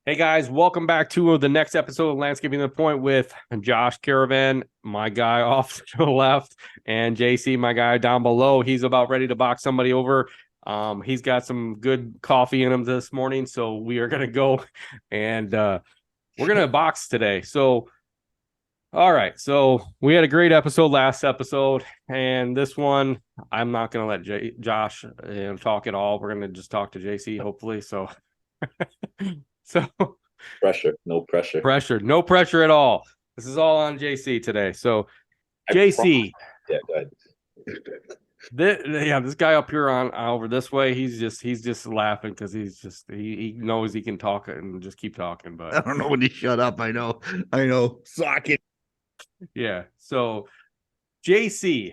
Hey guys, welcome back to the next episode of Landscaping to the Point with Josh Caravan, my guy off to the left, and JC, my guy down below. He's about ready to box somebody over. He's got some good coffee in him this morning, so we are gonna go and we're gonna box today. So, all right, so we had a great episode last episode, and this one I'm not gonna let Josh talk at all. We're gonna just talk to JC, hopefully. So, so Pressure, no pressure. no pressure at all. This is all on JC today. So I promise. JC, Yeah, go ahead. this guy up here on over this way, he's just laughing because he knows he can talk and just keep talking. I But don't know when to shut up. I know. Sock it. yeah, so JC,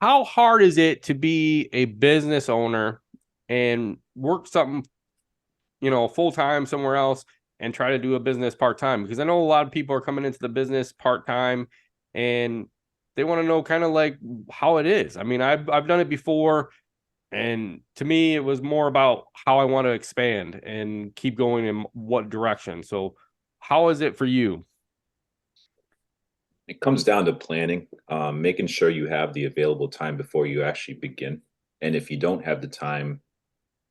how hard is it to be a business owner and work something, full time somewhere else and try to do a business part time? Because I know a lot of people are coming into the business part time and they want to know kind of like how it is. I mean, I've done it before, and to me, it was more about how I want to expand and keep going in what direction. So, how is it for you? It comes down to planning, making sure you have the available time before you actually begin. And if you don't have the time,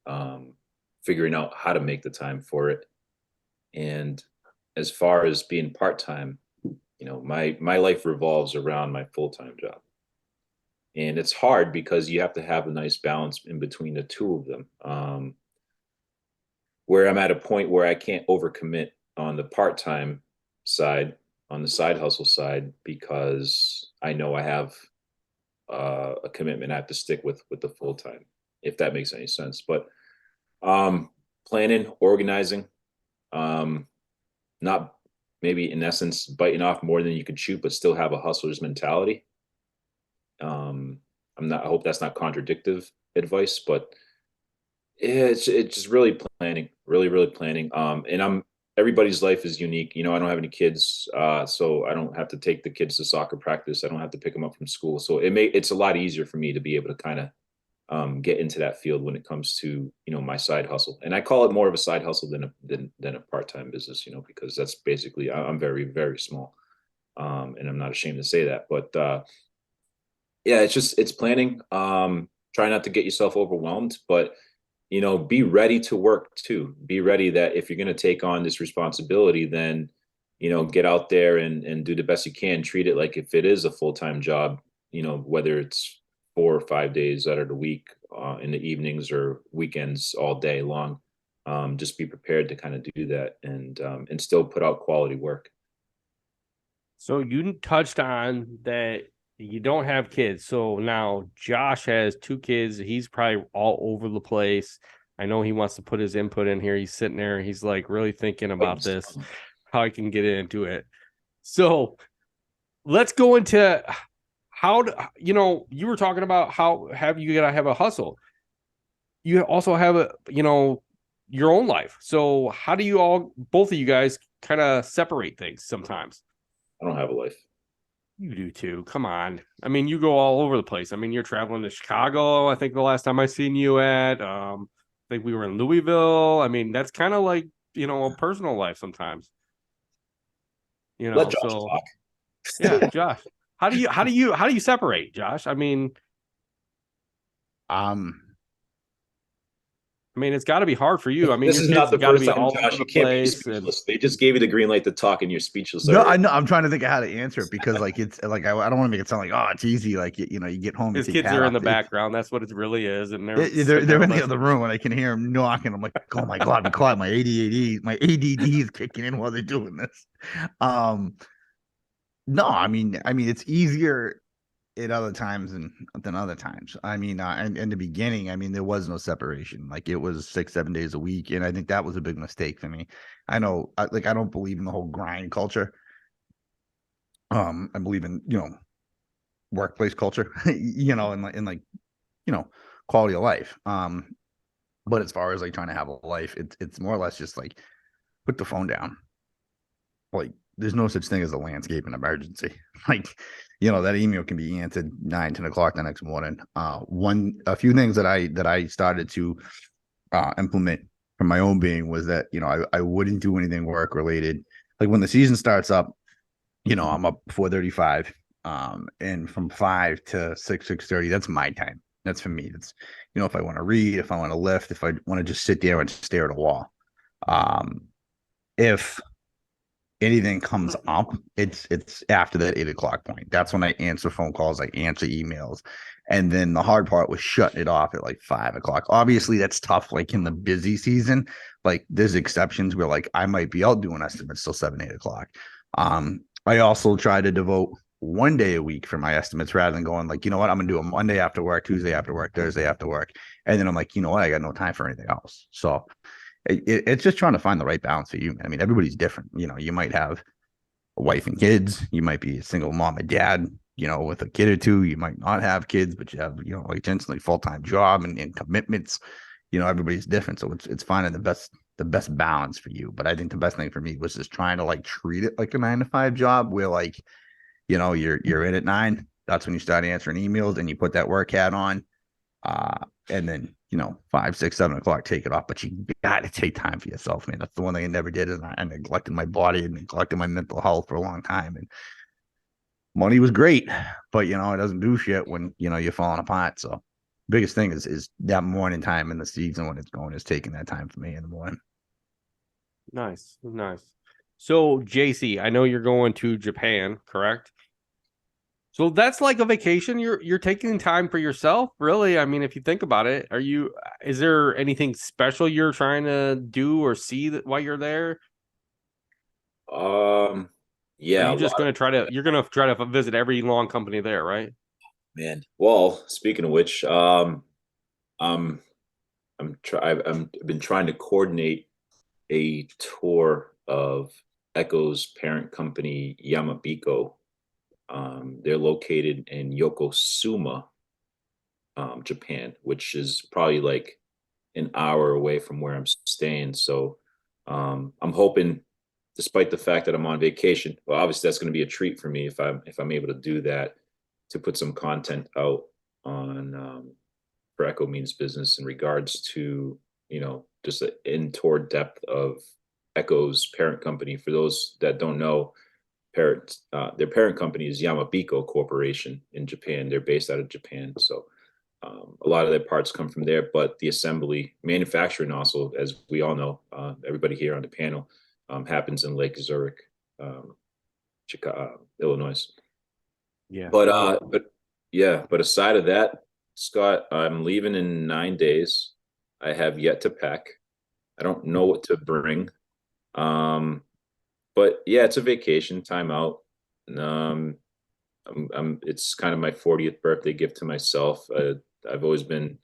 um, figuring out how to make the time for it. And as far as being part time, my life revolves around my full time job, and it's hard because you have to have a nice balance in between the two of them. Where I'm at a point where I can't overcommit on the part time side, on the side hustle side, because I know I have a commitment I have to stick with the full time, if that makes any sense. But planning, organizing, not maybe in essence biting off more than you could chew, but still have a hustler's mentality. I'm not. I hope that's not contradictive advice, but it's just really planning, really planning. And everybody's life is unique. I don't have any kids, so I don't have to take the kids to soccer practice. I don't have to pick them up from school, so it's a lot easier for me to be able to kind of get into that field when it comes to my side hustle. And I call it more of a side hustle than a part time business, because that's basically I'm very small, and I'm not ashamed to say that. But yeah, it's planning. Try not to get yourself overwhelmed, but be ready to work too. Be ready that if you're going to take on this responsibility, then get out there and do the best you can. Treat it like if it is a full-time job, whether it's 4 or 5 days out of the week, in the evenings or weekends, all day long. Just be prepared to kind of do that and still put out quality work. So you touched on that you don't have kids. So now Josh has two kids. He's probably all over the place. I know he wants to put his input in here. He's sitting there. He's like really thinking about this, how I can get into it. So let's go into how you were talking about how have you got to have a hustle. You also have your own life. So how do you both of you guys kind of separate things sometimes? I don't have a life. You do too. Come on. I mean, you go all over the place. I mean, you're traveling to Chicago. I think the last time I seen you at, I think we were in Louisville. I mean, that's kind of like, a personal life sometimes, Let Josh so yeah, talk. Josh, how do you separate, Josh? Um, I mean, it's got to be hard for you. I mean, This your is kids not the got to first be time, all over Josh. the You can't be place. And speechless. They just gave you the green light to talk, and you're speechless no, I already. know. I'm trying to think of how to answer it because, like, it's like I don't want to make it sound like, oh, it's easy. Like, you get home, you his take your kids hat are in off. the background. That's what it really is. And they're They're sitting there in the other listening. room and I can hear them knocking. I'm like, oh my god, be quiet. My ADD is kicking in while they're doing this. Um, no, I mean, it's easier at other times than other times. I mean, in the beginning, I mean, there was no separation. Like it was 6, 7 days a week, and I think that was a big mistake for me. I know, like I don't believe in the whole grind culture. I believe in workplace culture, and you know quality of life. But as far as like trying to have a life, it's more or less just like put the phone down. Like there's no such thing as a landscaping emergency. Like, that email can be answered 9, 10 o'clock the next morning. A few things that I started to implement from my own being was that, I wouldn't do anything work related. Like when the season starts up, I'm up 4:35. And from 5 to 6:30, that's my time. That's for me. That's, if I want to read, if I want to lift, if I want to just sit there and stare at a wall. If anything comes up, it's after that 8 o'clock point. That's when I answer phone calls, I answer emails. And then the hard part was shutting it off at like 5 o'clock. Obviously, that's tough, like in the busy season. Like there's exceptions where like I might be out doing estimates till 7, 8 o'clock. I also try to devote one day a week for my estimates rather than going like, you know what, I'm gonna do a Monday after work, Tuesday after work, Thursday after work. And then I'm like, you know what, I got no time for anything else. So it's just trying to find the right balance for you. I mean, everybody's different. You might have a wife and kids. You might be a single mom and dad, with a kid or two. You might not have kids, but you have, like instantly full-time job and commitments. Everybody's different. So it's finding the best balance for you. But I think the best thing for me was just trying to like treat it like a 9 to 5 job where like, you're in at 9. That's when you start answering emails and you put that work hat on. And then 5, 6, 7 o'clock, take it off. But you got to take time for yourself, man. That's the one thing I never did, is I neglected my body and neglected my mental health for a long time. And money was great, but it doesn't do shit when you're falling apart. So biggest thing is that morning time in the season when it's going, is taking that time for me in the morning. Nice. So JC, I know you're going to Japan, correct? So that's like a vacation. You're taking time for yourself, really. I mean, if you think about it, is there anything special you're trying to do or see while you're there? Or are Yeah, you just you're gonna try to visit every lawn company there, right? man. Well, speaking of which, I'm I've been trying to coordinate a tour of Echo's parent company, Yamabiko. They're located in Yokosuka, Japan, which is probably like an hour away from where I'm staying. So I'm hoping, despite the fact that I'm on vacation, well, obviously that's going to be a treat for me if I'm able to do that, to put some content out on for Echo Means Business in regards to just the in tour depth of Echo's parent company. For those that don't know, their parent company is Yamabiko Corporation in Japan. They're based out of Japan, so a lot of their parts come from there. But the assembly, manufacturing, also, as we all know, everybody here on the panel, happens in Lake Zurich, Chicago, Illinois. Yeah. But yeah, but aside of that, Scott, I'm leaving in 9 days. I have yet to pack. I don't know what to bring. But yeah, it's a vacation, time out. Um, it's kind of my 40th birthday gift to myself. I've always been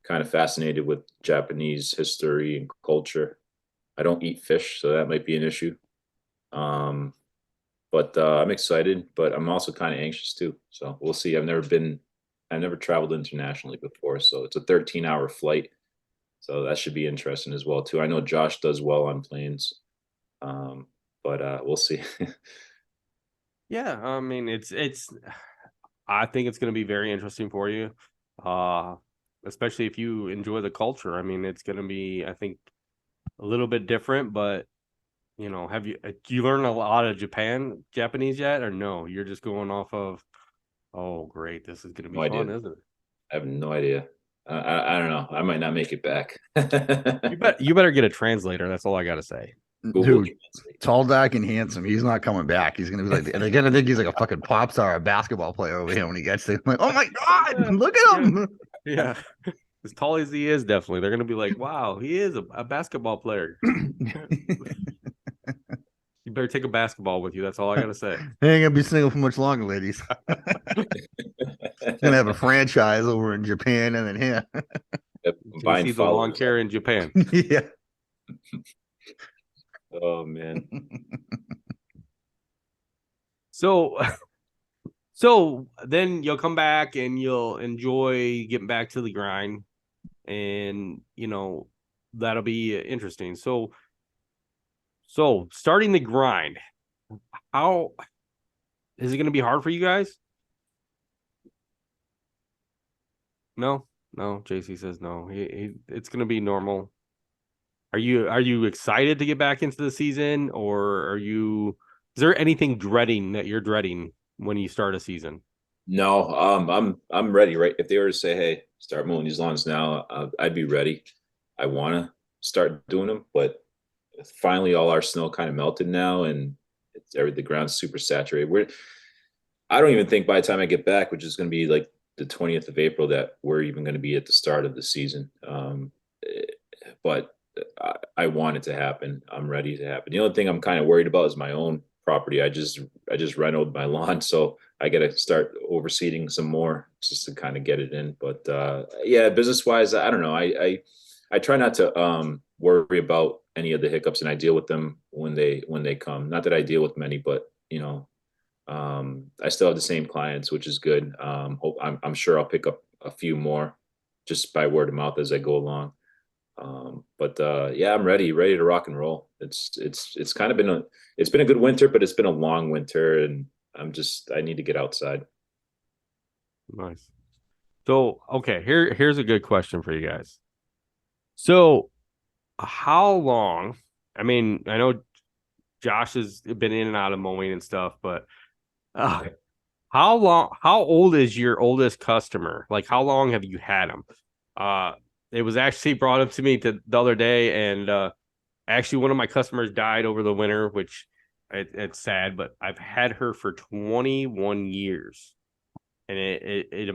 kind of fascinated with Japanese history and culture. I don't eat fish, so that might be an issue. Um, but I'm excited, but I'm also kind of anxious too. So we'll see. I've never traveled internationally before, so it's a 13-hour flight. So that should be interesting as well too. I know Josh does well on planes, but we'll see. Yeah, I mean, I think it's going to be very interesting for you, uh, especially if you enjoy the culture. I mean, it's going to be, I think, a little bit different, but do you learn a lot of Japanese yet, or no? You're just going off of, oh, great, this is going to be No idea. fun, isn't it? I have no idea. I don't know. I might not make it back. You better get a translator. That's all I got to say. Google Dude, tall, dark, and handsome. He's not coming back. He's gonna be like, they're gonna think he's like a fucking pop star, a basketball player over here when he gets there. I'm like, oh my god, look at him. Yeah. As tall as he is, definitely. They're going to be like, wow, he is a basketball player. You better take a basketball with you. That's all I got to say. They ain't gonna be single for much longer, ladies. Gonna have a franchise over in Japan and then here. You see the lawn care in Japan. Yeah. Oh man. So then you'll come back and you'll enjoy getting back to the grind, and that'll be interesting. So starting the grind, how is it going to be hard for you guys? No, JC says no. It's going to be normal. Are you excited to get back into the season, or is there anything dreading that you're dreading when you start a season? No, I'm ready. Right, if they were to say, "Hey, start mowing these lawns now," I'd be ready. I want to start doing them, but finally, all our snow kind of melted now, and the ground's super saturated. I don't even think by the time I get back, which is going to be like the 20th of April, that we're even going to be at the start of the season. But I want it to happen. I'm ready to happen. The only thing I'm kind of worried about is my own property. I just renoed my lawn, so I got to start overseeding some more just to kind of get it in. But yeah, business wise, I don't know. I try not to worry about any of the hiccups, and I deal with them when they come. Not that I deal with many, but I still have the same clients, which is good. I'm sure I'll pick up a few more just by word of mouth as I go along. But yeah, I'm ready to rock and roll. It's kind of been a good winter, but it's been a long winter, and I need to get outside. Nice. So, okay, here's a good question for you guys. So, how long? I mean, I know Josh has been in and out of mowing and stuff, but uh, how long? How old is your oldest customer? Like, how long have you had him? Uh, it was actually brought up to me the other day, and actually, one of my customers died over the winter, which it's sad, but I've had her for 21 years. And it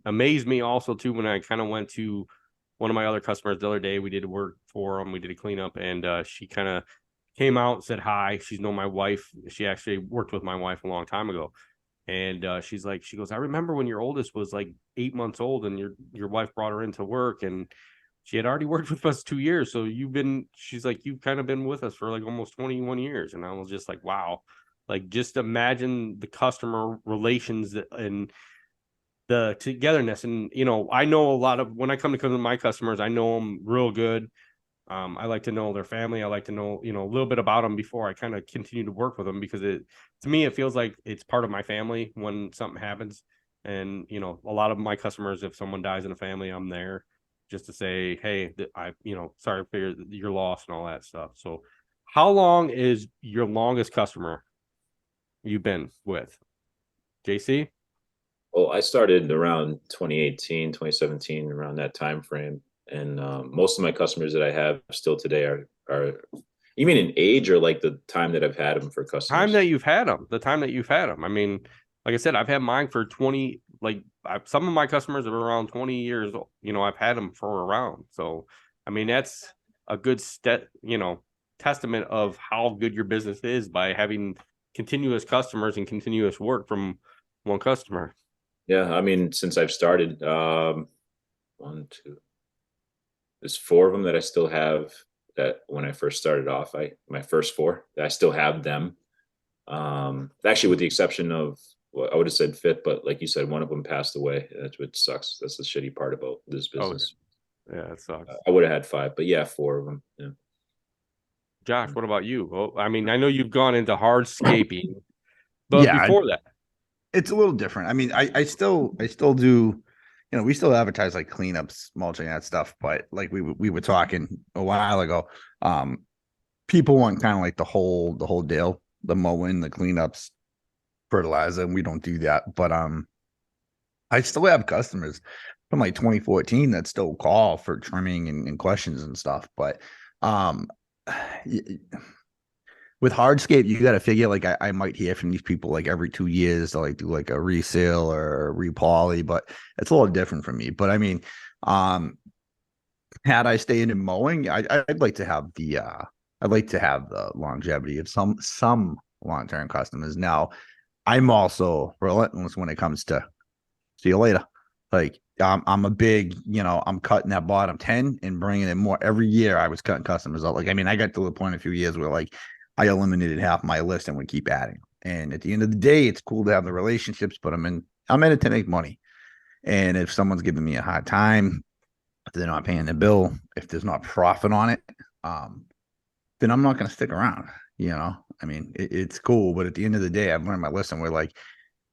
amazed me also too when I kind of went to one of my other customers the other day. We did work for them. We did a cleanup, and she kind of came out and said hi. She's known my wife. She actually worked with my wife a long time ago, and she goes, I remember when your oldest was like 8 months old, and your wife brought her into work, and she had already worked with us 2 years. So she's like, you've kind of been with us for like almost 21 years. And I was just like, wow. Like, just imagine the customer relations and the togetherness. And, I know a lot of, when I come to my customers, I know them real good. I like to know their family. I like to know, a little bit about them before I kind of continue to work with them, because to me, it feels like it's part of my family when something happens. And, a lot of my customers, if someone dies in a family, I'm there just to say, hey, sorry for your loss and all that stuff. So how long is your longest customer you've been with, JC? Well, I started around 2018, 2017, around that time frame, and most of my customers that I have still today are. You mean in age or like the time that I've had them for Time customers? that you've had them, the time that you've had them. I mean, like I said, I've had mine for 20, like some of my customers are around 20 years. I've had them for around. So, I mean, that's a good testament of how good your business is by having continuous customers and continuous work from one customer. Yeah, I mean, since I've started, one, two, there's four of them that I still have that when I first started off, my first four, I still have them. Actually, with the exception of, well, I would have said fifth, but like you said, one of them passed away. That's what sucks. That's the shitty part about this Oh, business. yeah, it sucks. I would have had five, but yeah, four of them. Yeah. Josh, what about you? Well, I mean, I know you've gone into hardscaping, but Yeah, before that, it's a little different. I mean, I still do, we still advertise like cleanups, mulching, that stuff, but like we were talking a while ago, um, people want kind of like the whole deal, the mowing, the cleanups, fertilizer, and we don't do that. But I still have customers from like 2014 that still call for trimming and questions and stuff. But um with hardscape, you got to figure like I might hear from these people like every 2 years to like do like a resale or a repoly, but it's a little different for me. But I mean, um, had I stayed in mowing, I'd like to have the longevity of some long term customers. Now, I'm also relentless when it comes to see you later. Like I'm a big, I'm cutting that bottom 10 and bringing in more every year. I was cutting customers out. Like, I mean, I got to the point a few years where like I eliminated half my list and would keep adding. And at the end of the day, it's cool to have the relationships, but I'm in it to make money. And if someone's giving me a hard time, if they're not paying the bill, if there's not profit on it, um, then I'm not going to stick around. I mean, it's cool, but at the end of the day, I've learned my lesson. Where like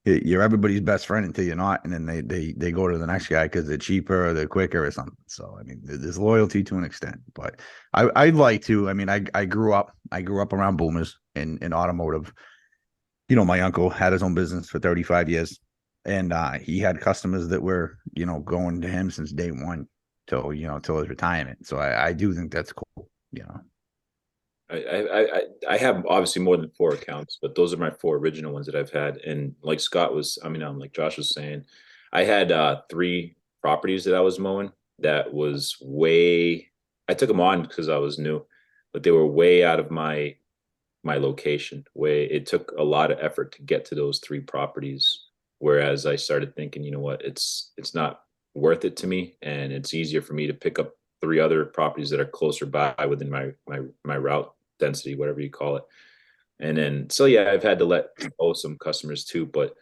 You're everybody's best friend until you're not, and then they go to the next guy because they're cheaper or they're quicker or something. So I mean, there's loyalty to an extent, but I'd like to. I mean, I grew up around boomers in automotive. You know, my uncle had his own business for 35 years, and he had customers that were going to him since day one till his retirement. So I do think that's cool. You know. I have obviously more than 4 accounts, but those are my 4 original ones that I've had. And like Scott was, I mean, like Josh was saying, I had 3 properties that I was mowing that was way. I took them on because I was new, but they were way out of my location. Way it took a lot of effort to get to those 3 properties. Whereas I started thinking, you know what, it's not worth it to me, and it's easier for me to pick up 3 other properties that are closer by within my route density, whatever you call it. And then, so yeah, I've had to let go some customers too, but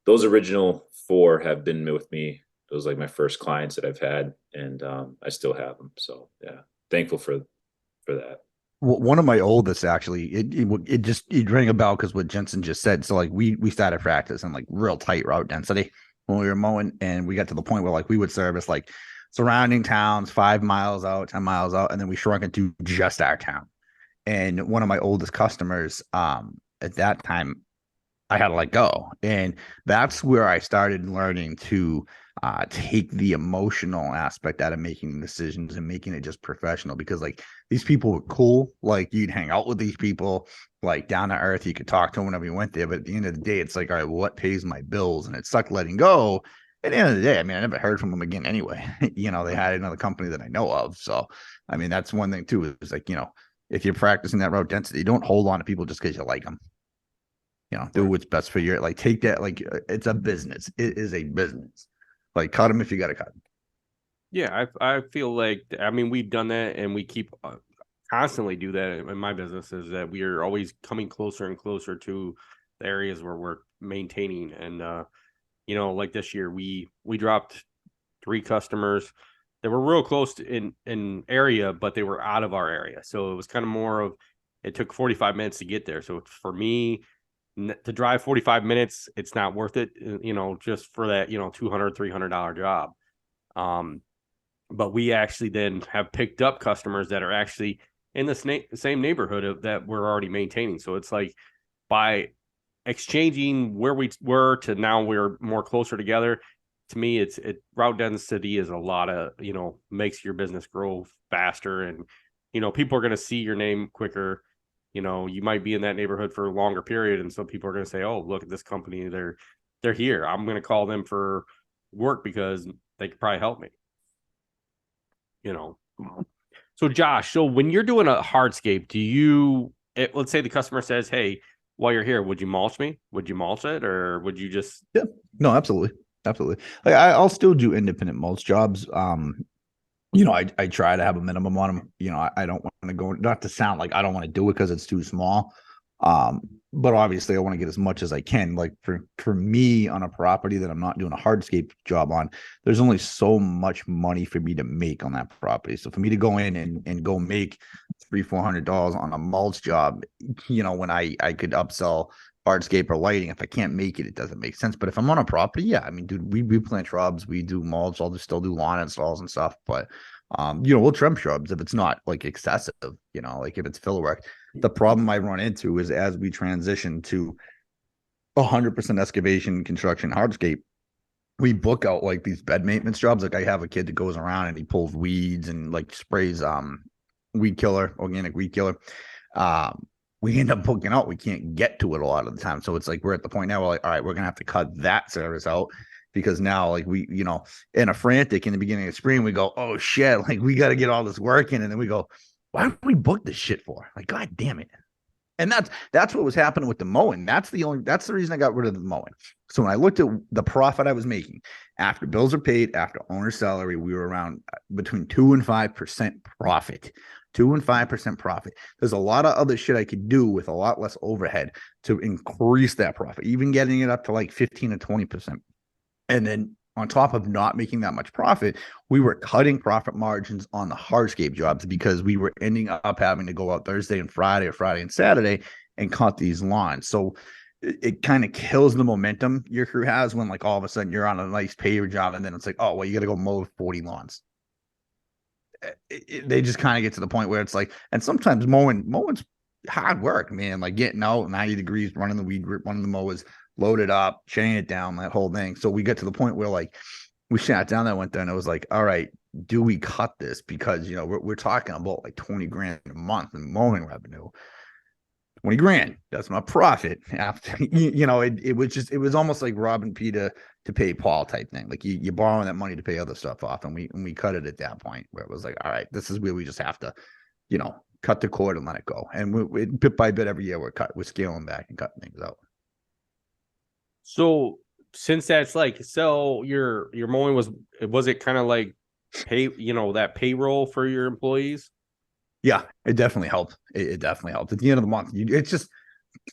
those original 4 have been with me. Those like my first clients that I've had, and I still have them. So yeah, thankful for that. One of my oldest actually, it rang a bell because what Jensen just said. So like we started practicing like real tight route density when we were mowing, and we got to the point where like we would service like surrounding towns 5 miles out, 10 miles out, and then we shrunk it to just our town. And one of my oldest customers, at that time, I had to let go. And that's where I started learning to take the emotional aspect out of making decisions and making it just professional, because like these people were cool. Like you'd hang out with these people like down to earth. You could talk to them whenever you went there. But at the end of the day, it's like, all right, well, what pays my bills? And it sucked letting go. At the end of the day, I mean, I never heard from them again anyway. They had another company that I know of. So, I mean, that's one thing too, is like, if you're practicing that route density, don't hold on to people just because you like them. Do what's best for your, like, take that, like, it's a business. It is a business. Like, cut them if you got to cut them. Yeah, I feel like, I mean, we've done that, and we keep constantly do that in my business, is that we are always coming closer and closer to the areas where we're maintaining. And like this year, we dropped 3 customers that were real close to in area, but they were out of our area. So it was kind of more of, it took 45 minutes to get there. So for me to drive 45 minutes, it's not worth it, just for that, $200, $300 job. But we actually then have picked up customers that are actually in the same neighborhood that we're already maintaining. So it's like, by exchanging where we were to now we're more closer together. To me, route density is a lot of, makes your business grow faster, and, people are going to see your name quicker. You might be in that neighborhood for a longer period, and some people are going to say, oh, look at this company. They're here. I'm going to call them for work because they could probably help me. So Josh, so when you're doing a hardscape, let's say the customer says, hey, while you're here, would you mulch me? Would you mulch it, or would you just? Yeah, no, absolutely. Absolutely. Like I'll still do independent mulch jobs. I try to have a minimum on them. I don't want to go, not to sound like I don't want to do it because it's too small. But obviously I want to get as much as I can. Like for me on a property that I'm not doing a hardscape job on, there's only so much money for me to make on that property. So for me to go in and go make $300-400 on a mulch job, when I could upsell hardscape or lighting, if I can't make it, it doesn't make sense. But if I'm on a property, yeah, I mean, dude, we plant shrubs, we do mulch, I'll just still do lawn installs and stuff. But we'll trim shrubs if it's not like excessive, like if it's filler work. The problem I run into is as we transition to 100% excavation, construction, hardscape, we book out like these bed maintenance jobs. Like I have a kid that goes around and he pulls weeds and like sprays weed killer, organic weed killer. We end up booking out. We can't get to it a lot of the time. So it's like we're at the point now where like, all right, we're gonna have to cut that service out, because now like we, in a frantic in the beginning of spring, we go, oh shit, like we got to get all this work in, and then we go, why did we book this shit for? Like, god damn it. And that's what was happening with the mowing. That's the reason I got rid of the mowing. So when I looked at the profit I was making after bills are paid, after owner's salary, we were around between 2 and 5% profit. 2 and 5% profit. There's a lot of other shit I could do with a lot less overhead to increase that profit, even getting it up to like 15 to 20%. And then on top of not making that much profit, we were cutting profit margins on the hardscape jobs because we were ending up having to go out Thursday and Friday or Friday and Saturday and cut these lawns. So it kind of kills the momentum your crew has when like all of a sudden you're on a nice paver job and then it's like, oh well, you got to go mow 40 lawns. They just kind of get to the point where it's like, and sometimes mowing's hard work, man. Like getting out 90 degrees, running the weed group, running the mowers, load it up, chain it down, that whole thing. So we get to the point where like we sat down that went there and it was like, all right, do we cut this? Because we're talking about like 20 grand a month in mowing revenue. 20 grand. That's my profit after, it was almost like robbing Peter to pay Paul type thing. Like you're borrowing that money to pay other stuff off. And we cut it at that point where it was like, all right, this is where we just have to, cut the cord and let it go. And we bit by bit every year we're scaling back and cutting things out. So since that's like, so your mowing was it kind of like that payroll for your employees? Yeah, it definitely helped. It definitely helped. At the end of the month, it's just,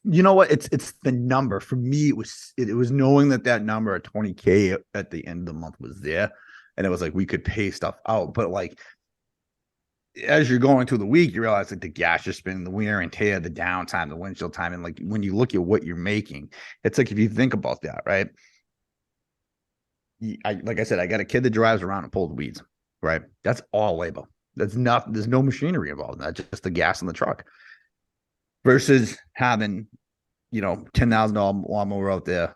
you know what? It's the number. For me, it was knowing that number at 20K at the end of the month was there. And it was like we could pay stuff out. But like as you're going through the week, you realize like the gas you're spending, the wear and tear, the downtime, the windshield time. And like when you look at what you're making, it's like if you think about that, right? Like I said, I got a kid that drives around and pulls weeds, right? That's all labor. There's no machinery involved in that, just the gas in the truck. Versus having, $10,000 lawnmower out there,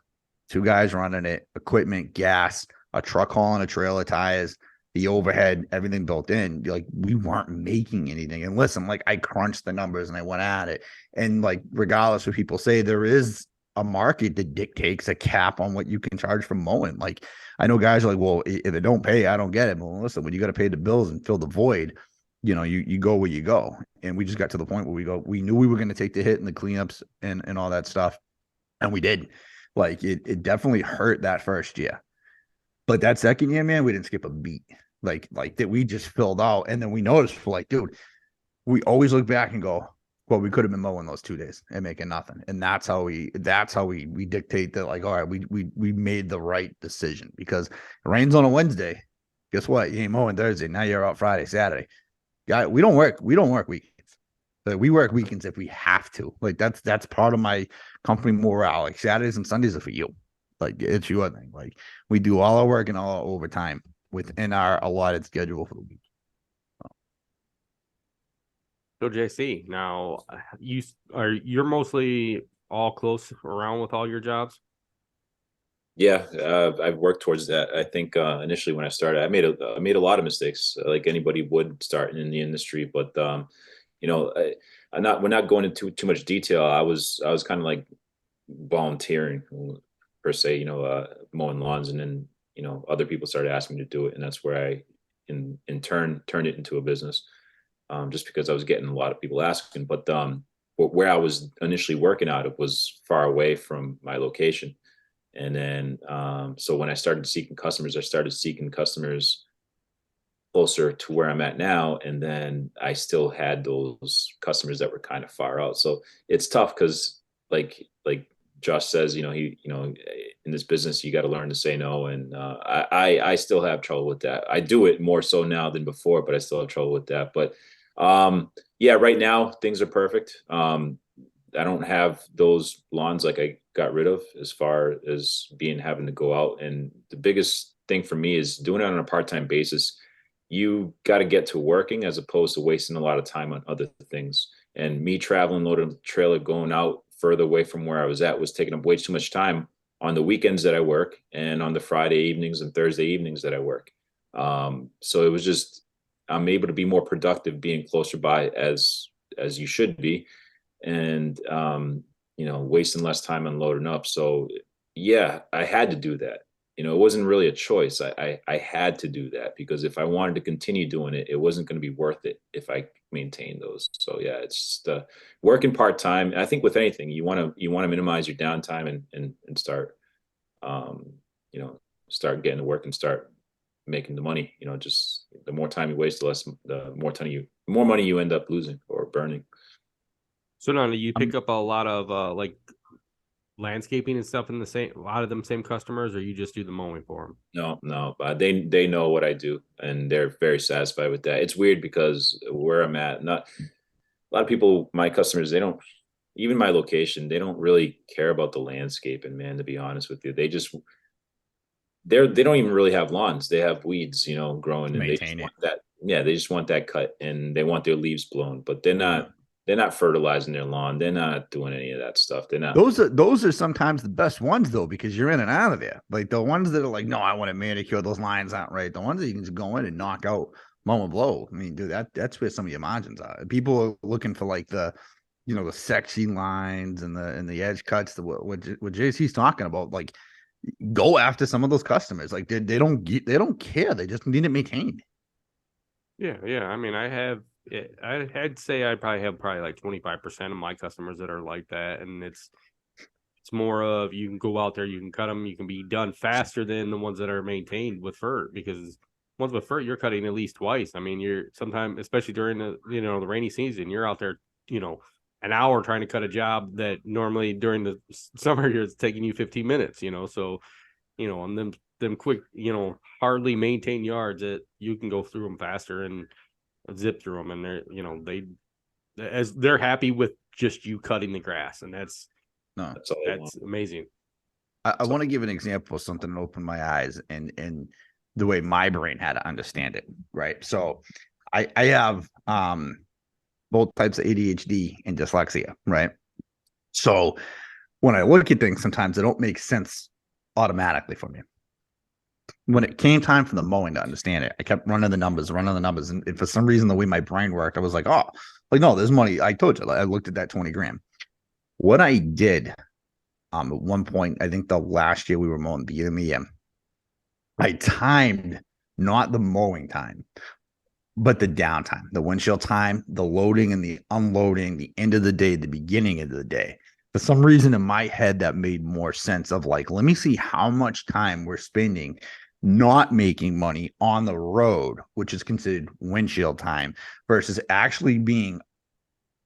two guys running it, equipment, gas, a truck hauling a trailer, tires, the overhead, everything built in. Like we weren't making anything. And listen, like I crunched the numbers and I went at it. And like regardless of what people say, there is a market that dictates a cap on what you can charge for mowing. Like I know guys are like, well, if it don't pay, I don't get it. Well, listen, when you got to pay the bills and fill the void, you go where you go. And we just got to the point where we knew we were going to take the hit and the cleanups and all that stuff. And we did. Like it definitely hurt that first year. But that second year, man, we didn't skip a beat. Like that we just filled out. And then we noticed, like, dude, we always look back and go, well, we could have been mowing those 2 days and making nothing. And that's how we dictate that, like, all right, we made the right decision because it rains on a Wednesday. Guess what? You ain't mowing Thursday. Now you're out Friday, Saturday. Guy, we don't work weekends. But we work weekends if we have to. Like that's part of my company morale. Like Saturdays and Sundays are for you. Like it's your thing. Like we do all our work and all our overtime within our allotted schedule for the week. So JC, now you're mostly all close around with all your jobs? Yeah, I've worked towards that. I think initially when I started, I made a lot of mistakes, like anybody would start in the industry. But we're not going into too much detail. I was kind of like volunteering per se, mowing lawns, and then other people started asking me to do it, and that's where I in turn turned it into a business, just because I was getting a lot of people asking. But where I was initially working out of was far away from my location. And then, so when I started seeking customers, closer to where I'm at now. And then I still had those customers that were kind of far out. So it's tough because like Josh says, in this business, you got to learn to say no. And I still have trouble with that. I do it more so now than before, but I still have trouble with that. But yeah, right now things are perfect. I don't have those lawns like I got rid of as far as having to go out. And the biggest thing for me is doing it on a part-time basis. You got to get to working as opposed to wasting a lot of time on other things. And me traveling, loading the trailer, going out further away from where I was at was taking up way too much time on the weekends that I work and on the Friday evenings and Thursday evenings that I work. So it was just, I'm able to be more productive being closer by as you should be, and wasting less time on loading up. So yeah, I had to do that. It wasn't really a choice. I had to do that because if I wanted to continue doing it, it wasn't going to be worth it if I maintained those. So yeah, it's just working part time. I think with anything, you want to minimize your downtime and start start getting to work and start making the money. Just the more time you waste, the more money you end up losing or burning. So now, do you pick up a lot of like landscaping and stuff in a lot of them same customers, or you just do the mowing for them? No, they know what I do and they're very satisfied with that. It's weird because where I'm at, not a lot of people, my customers, they don't even my location, they don't really care about the landscaping, man, to be honest with you. They don't even really have lawns. They have weeds, growing, To and they just maintain it. want that. Yeah, they just want that cut, and they want their leaves blown. But they're Yeah. not fertilizing their lawn. They're not doing any of that stuff. They're not. Those are sometimes the best ones though, because you're in and out of there. Like the ones that are like, no, I want to manicure, those lines aren't right. The ones that you can just go in and knock out moment blow. I mean, dude, that's where some of your margins are. People are looking for like the sexy lines and the edge cuts, what JC's talking about. Like, go after some of those customers. Like they don't care. They just need it maintained. Yeah, yeah. I mean, I'd say I probably have like 25% of my customers that are like that, and it's more of you can go out there, you can cut them, you can be done faster than the ones that are maintained with fur, because ones with fur you're cutting at least twice. I mean, you're sometimes, especially during the rainy season, you're out there, an hour trying to cut a job that normally during the summer here it's taking you 15 minutes. So on them quick, hardly maintained yards that you can go through them faster and zip through them, and they're happy with just you cutting the grass, and that's No, That's all they want. that's amazing. I So want to give an example of something that opened my eyes and the way my brain had to understand it. Right. So I have both types of ADHD and dyslexia. Right. So when I look at things, sometimes they don't make sense automatically for me. When it came time for the mowing to understand it, I kept running the numbers. And for some reason, the way my brain worked, I was like, oh, like, no, there's money. I told you, I looked at that 20 grand. What I did at one point, I think the last year we were mowing the EM, I timed not the mowing time, but the downtime, the windshield time, the loading and the unloading, the end of the day, the beginning of the day. For some reason in my head, that made more sense of like, let me see how much time we're spending not making money on the road, which is considered windshield time, versus actually being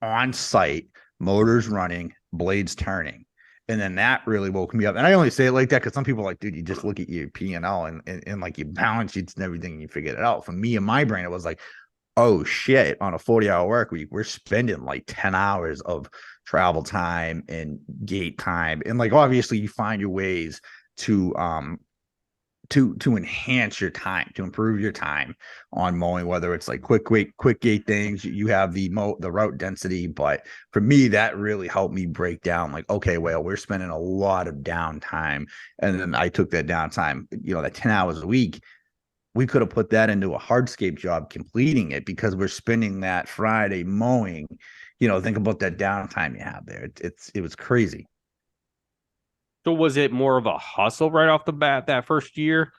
on site, motors running, blades turning. And then that really woke me up. And I only say it like that because some people are like, dude, you just look at your P&L and like your balance sheets and everything, and you figure it out. For me, in my brain, it was like, oh shit, on a 40-hour work week, we're spending like 10 hours of travel time and gate time. And like obviously you find your ways to enhance your time, to improve your time on mowing, whether it's like quick gate things, you have the route density. But for me, that really helped me break down like, okay, well, we're spending a lot of downtime. And then I took that downtime, that 10 hours a week, we could have put that into a hardscape job, completing it, because we're spending that Friday mowing. Think about that downtime you have there. It was crazy. So was it more of a hustle right off the bat that first year?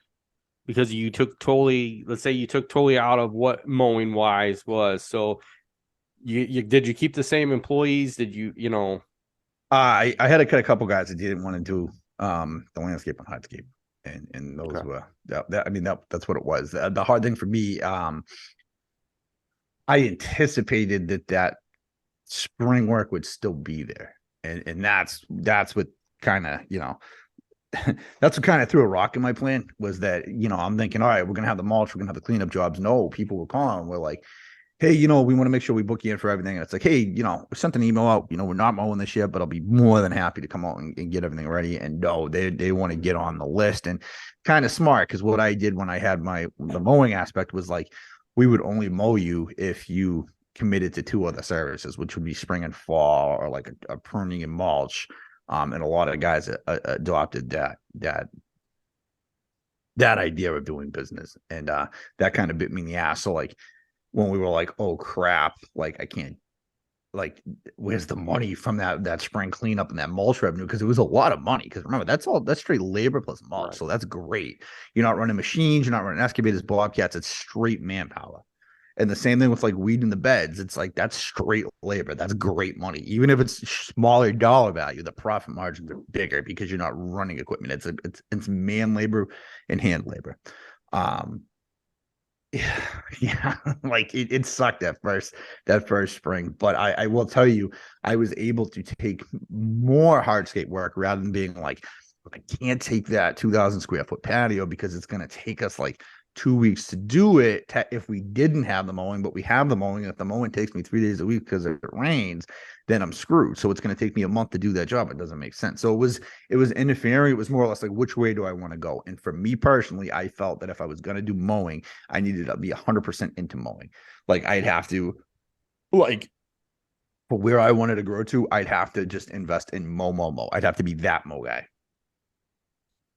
Because you took totally, let's say you took totally out of what mowing wise was. So you did you keep the same employees? Did you? I had to cut a couple guys that didn't want to do the landscape and hardscape, and those Okay. were I mean that's what it was. The hard thing for me, I anticipated that spring work would still be there, and that's what kind of that's what kind of threw a rock in my plan, was that I'm thinking, all right, we're gonna have the mulch, we're gonna have the cleanup jobs. No, people were calling, we're like, hey, we want to make sure we book you in for everything. And it's like, hey, we sent an email out, we're not mowing this year, but I'll be more than happy to come out and get everything ready. And no, they want to get on the list. And kind of smart, because what I did when I had the mowing aspect was like, we would only mow you if you committed to two other services, which would be spring and fall, or like a pruning and mulch. And a lot of guys adopted that idea of doing business. And that kind of bit me in the ass. So like, when we were like, oh crap, like I can't, like, where's the money from that spring cleanup and that mulch revenue? Because it was a lot of money. Because remember, that's straight labor plus mulch. Right. So that's great. You're not running machines, you're not running excavators, bobcats, it's straight manpower. And the same thing with like weeding the beds. It's like that's straight labor. That's great money. Even if it's smaller dollar value, the profit margins are bigger because you're not running equipment. It's man labor and hand labor. Um, yeah, like it sucked that first spring, but I will tell you, I was able to take more hardscape work rather than being like, I can't take that 2,000 square foot patio because it's going to take us like 2 weeks to do it if we didn't have the mowing, but we have the mowing. If the mowing takes me 3 days a week because it rains, then I'm screwed. So it's going to take me a month to do that job. It doesn't make sense. So it was interfering. It was more or less like, which way do I want to go? And for me personally, I felt that if I was going to do mowing, I needed to be 100% into mowing. Like I'd have to, like, for where I wanted to grow to, I'd have to just invest in mow. I'd have to be that mow guy.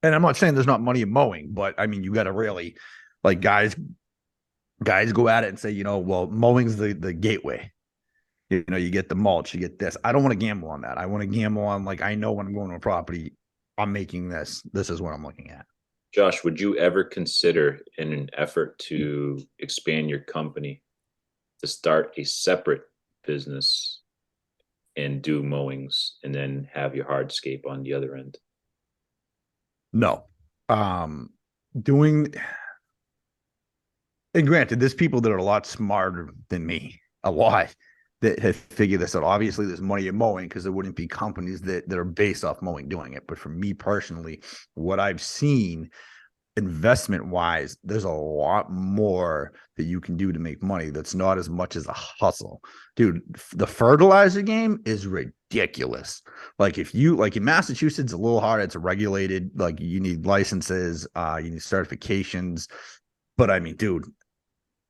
And I'm not saying there's not money in mowing, but I mean, you got to really, like, guys go at it and say, well, mowing's the gateway. You get the mulch, you get this. I don't want to gamble on that. I want to gamble on, like, I know when I'm going to a property, I'm making this. This is what I'm looking at. Josh, would you ever consider, in an effort to expand your company, to start a separate business and do mowings and then have your hardscape on the other end? No. Doing, and granted, there's people that are a lot smarter than me, a lot, that have figured this out. Obviously, there's money in mowing because there wouldn't be companies that are based off mowing doing it. But for me personally, what I've seen investment wise, there's a lot more that you can do to make money that's not as much as a hustle. Dude, the fertilizer game is ridiculous. Like, if you, like, in Massachusetts, a little harder. It's regulated. Like, you need licenses, you need certifications. But I mean, dude,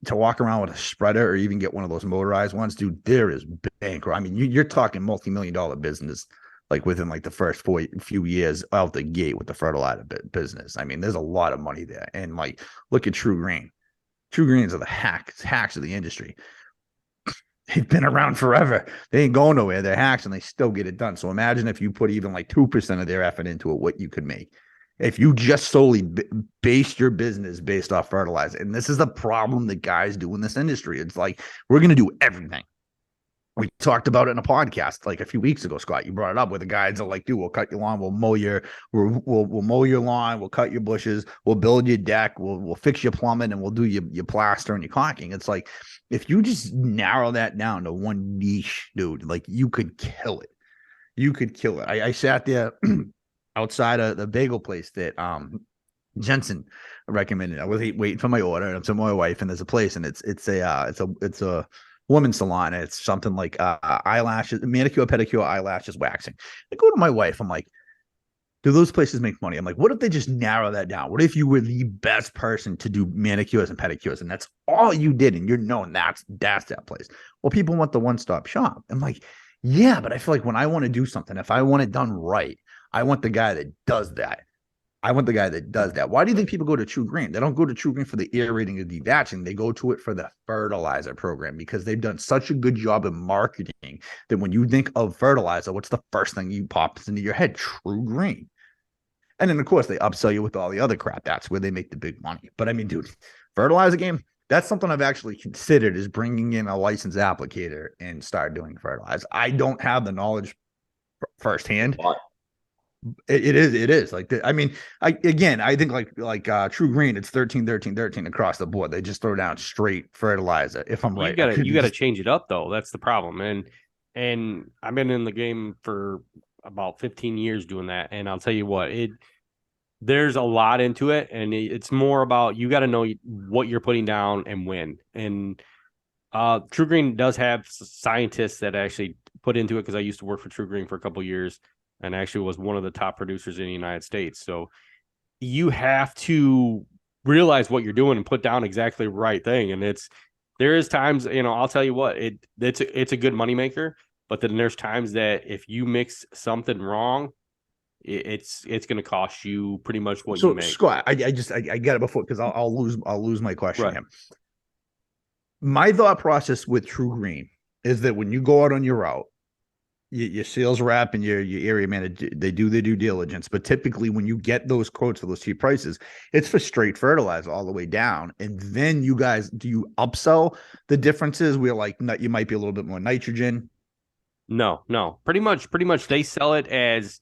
to walk around with a spreader or even get one of those motorized ones, dude, there is bankroll. I mean, you're talking multi-million-dollar business, like within like the first few years out the gate with the fertilizer business. I mean, there's a lot of money there. And like, look at True Green. True Greens are the hacks of the industry. They've been around forever. They ain't going nowhere. They're hacks and they still get it done. So imagine if you put even like 2% of their effort into it, what you could make. If you just solely base your business based off fertilizer. And this is the problem that guys do in this industry. It's like, we're going to do everything. We talked about it in a podcast like a few weeks ago, Scott. You brought it up where the guys are like, dude, we'll cut your lawn, we'll mow your lawn, we'll cut your bushes, we'll build your deck, we'll fix your plumbing, and we'll do your plaster and your caulking. It's like, if you just narrow that down to one niche, dude, like, you could kill it. You could kill it. I sat there outside of the bagel place that Jensen recommended. I was waiting for my order, and I'm to my wife, and there's a place, and it's a women's salon. And it's something like eyelashes, manicure, pedicure, eyelashes, waxing. I go to my wife. I'm like, do those places make money? I'm like, what if they just narrow that down? What if you were the best person to do manicures and pedicures, and that's all you did, and you're known that's that place? Well, people want the one-stop shop. I'm like, yeah, but I feel like when I want to do something, if I want it done right, I want the guy that does that. Why do you think people go to True Green? They don't go to True Green for the aerating or dethatching. They go to it for the fertilizer program because they've done such a good job in marketing that when you think of fertilizer, what's the first thing you pops into your head? True Green. And then, of course, they upsell you with all the other crap. That's where they make the big money. But I mean, dude, fertilizer game, that's something I've actually considered, is bringing in a licensed applicator and start doing fertilizer. I don't have the knowledge firsthand. It is like, I mean, I think like True Green, it's 13 across the board. They just throw down straight fertilizer. If I'm right, you gotta change it up though. That's the problem. And I've been in the game for about 15 years doing that, and I'll tell you what, there's a lot into it, and it's more about, you got to know what you're putting down and when. And True Green does have scientists that actually put into it, because I used to work for True Green for a couple of years, and actually was one of the top producers in the United States. So you have to realize what you're doing and put down exactly the right thing. And there is times, I'll tell you what, it's a good moneymaker, but then there's times that if you mix something wrong, it's going to cost you pretty much what you make. Scott, I got it before, because I'll lose my question Right. here. My thought process with True Green is that when you go out on your route, your sales rep and your area manager, they do their due diligence. But typically when you get those quotes for those cheap prices, it's for straight fertilizer all the way down. And then you guys, do you upsell the differences where, like, you might be a little bit more nitrogen? No. Pretty much they sell it as,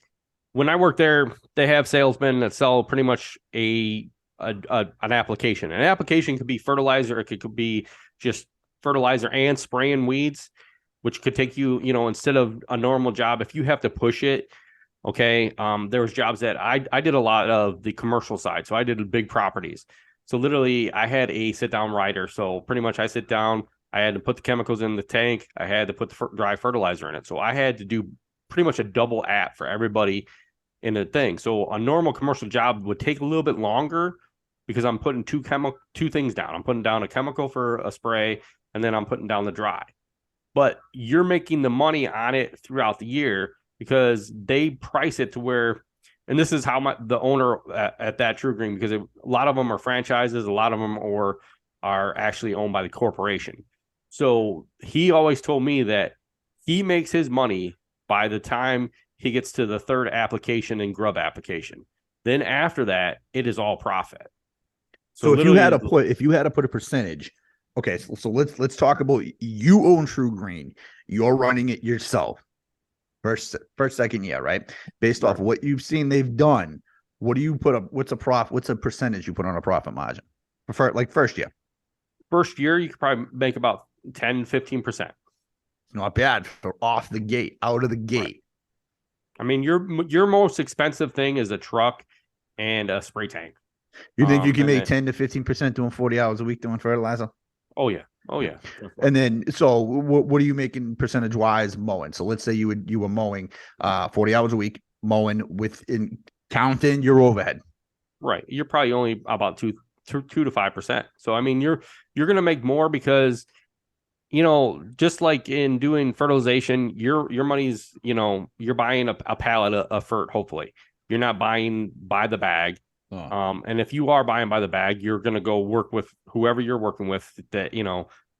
when I work there, they have salesmen that sell pretty much an application. An application could be fertilizer. It could be just fertilizer and spraying weeds, which could take you, instead of a normal job, if you have to push it. Okay. There was jobs that I did a lot of the commercial side. So I did big properties. So literally, I had a sit down rider. So pretty much, I sit down. I had to put the chemicals in the tank. I had to put the dry fertilizer in it. So I had to do pretty much a double app for everybody in the thing. So a normal commercial job would take a little bit longer because I'm putting two things down. I'm putting down a chemical for a spray, and then I'm putting down the dry. But you're making the money on it throughout the year because they price it to where, and this is how the owner at that True Green, because a lot of them are franchises, a lot of them are actually owned by the corporation. So he always told me that he makes his money by the time he gets to the third application and grub application. Then after that, it is all profit. So if you had to put a percentage, okay, so let's talk about, you own True Green, you're running it yourself. First, second year, right? Based off of what you've seen they've done, what do you put up? What's a percentage you put on a profit margin? For like first year. First year, you could probably make about 10-15%. Not bad for off the gate, out of the gate. Right. I mean, your most expensive thing is a truck and a spray tank. You think you can make 10 to 15% doing 40 hours a week doing fertilizer? Oh yeah. And then, so what are you making percentage wise mowing? So let's say you were mowing 40 hours a week, mowing counting your overhead. Right. You're probably only about 2 to 5%. So I mean, you're gonna make more because, just like in doing fertilization, your money's, you're buying a pallet of fert. Hopefully, you're not buying by the bag. Oh. And if you are buying by the bag, you're going to go work with whoever you're working with that,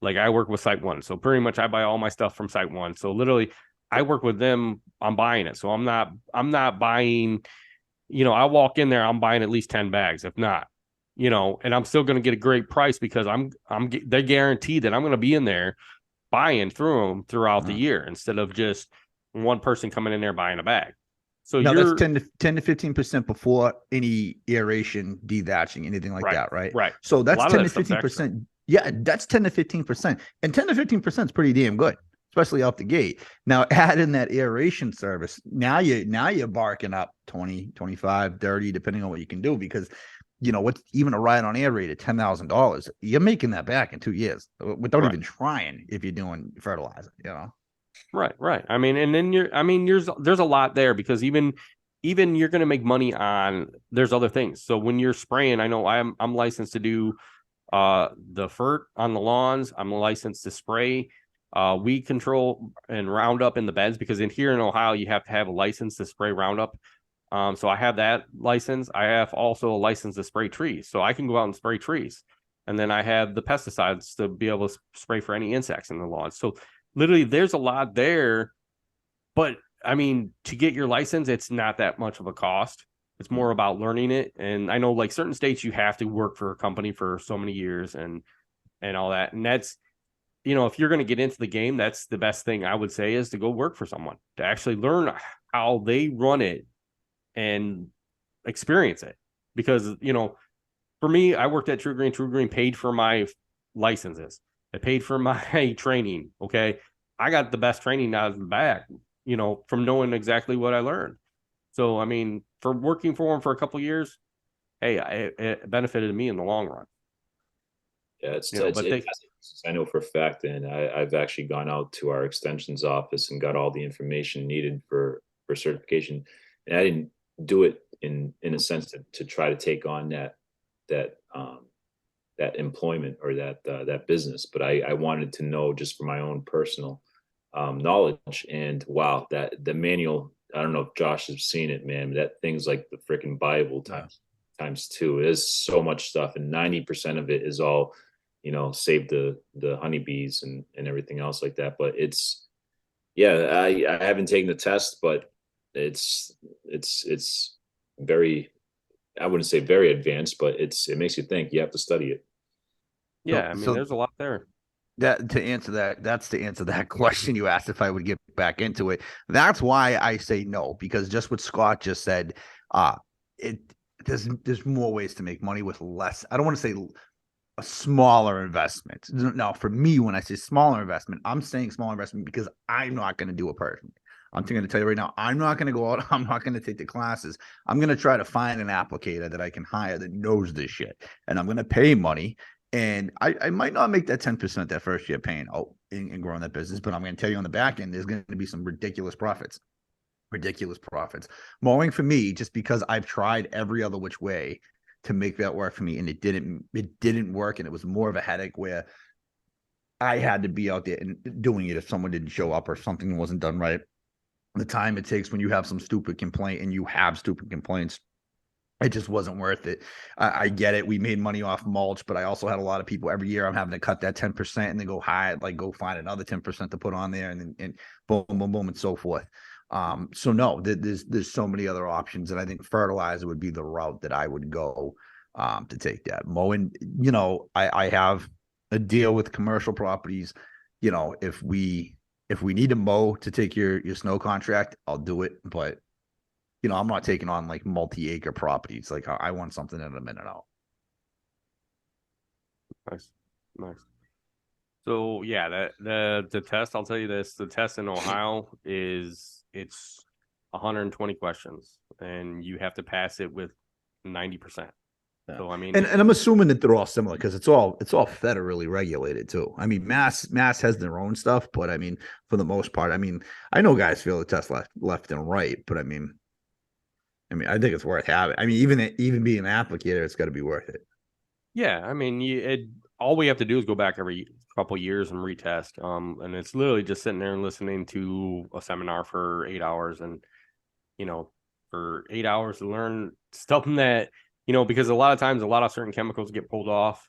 like I work with Site One. So pretty much I buy all my stuff from Site One. So literally I work with them. I'm buying it. So I'm not buying, I walk in there, I'm buying at least 10 bags. If not, and I'm still going to get a great price because they're guaranteed that I'm going to be in there buying through them throughout the year instead of just one person coming in there buying a bag. So no, that's 10 to 15% before any aeration, dethatching, anything like that, right? Right. So that's 10 to 15%. Yeah, that's 10 to 15%. And 10 to 15% is pretty damn good, especially off the gate. Now add in that aeration service. Now you're barking up 20, 25, 30, depending on what you can do, because what's even a ride on air rate at $10,000. You're making that back in 2 years without even trying if you're doing fertilizer, Right. I mean, and then there's a lot there because even you're going to make money on, there's other things. So when you're spraying, I know I'm licensed to do the fert on the lawns. I'm licensed to spray weed control and Roundup in the beds, because in here in Ohio, you have to have a license to spray Roundup. So I have that license. I have also a license to spray trees. So I can go out and spray trees. And then I have the pesticides to be able to spray for any insects in the lawns. So literally there's a lot there, but I mean, to get your license, it's not that much of a cost. It's more about learning it. And I know like certain states, you have to work for a company for so many years and all that. And that's, if you're going to get into the game, that's the best thing I would say is to go work for someone, to actually learn how they run it and experience it. Because, for me, I worked at True Green. True Green paid for my licenses. It paid for my training. Okay. I got the best training out of the bag, from knowing exactly what I learned. So, I mean, for working for them for a couple of years, hey, it benefited me in the long run. Yeah, I know for a fact, and I've actually gone out to our extensions office and got all the information needed for certification. And I didn't do it in a sense to try to take on that employment or that business, but I wanted to know just for my own personal knowledge. And wow, that the manual, I don't know if Josh has seen it, man. That thing's like the freaking Bible times two. There's so much stuff, and 90% of it is all, save the honeybees and everything else like that. But I haven't taken the test, but it's very, I wouldn't say very advanced, but it makes you think. You have to study it. Yeah, I mean, there's a lot there. That's to answer that question you asked if I would get back into it. That's why I say no, because just what Scott just said, there's more ways to make money with less. I don't want to say a smaller investment. Now, for me, when I say smaller investment, I'm saying smaller investment because I'm not going to do it personally. I'm going to tell you right now, I'm not going to go out. I'm not going to take the classes. I'm going to try to find an applicator that I can hire that knows this shit. And I'm going to pay money. And I might not make that 10% that first year paying out in growing that business, but I'm going to tell you on the back end, there's going to be some ridiculous profits. Ridiculous profits. Mowing for me, just because I've tried every other which way to make that work for me, and it didn't work, and it was more of a headache where I had to be out there and doing it if someone didn't show up or something wasn't done right. The time it takes when you have some stupid complaint, and you have stupid complaints, it just wasn't worth it. I get it. We made money off mulch, but I also had a lot of people every year. I'm having to cut that 10% and then go hide, like go find another 10% to put on there, and boom, boom, boom, and so forth. So no, there's so many other options, and I think fertilizer would be the route that I would go to take that. Mowing, I have a deal with commercial properties. If we need to mow to take your snow contract, I'll do it. But I'm not taking on like multi-acre properties. Like I want something in a minute out. Nice, nice. So yeah, the test. I'll tell you this: the test in Ohio it's 120 questions, and you have to pass it with 90%. Yeah. So I mean, and I'm assuming that they're all similar because it's all federally regulated too. I mean, Mass has their own stuff, but I mean, for the most part, I mean, I know guys fail the test left and right, but I mean, I think it's worth having. I mean, even being an applicator, it's got to be worth it. yeah, I mean, all we have to do is go back every couple years and retest. And it's literally just sitting there and listening to a seminar for 8 hours, and for 8 hours to learn something that because a lot of times a lot of certain chemicals get pulled off,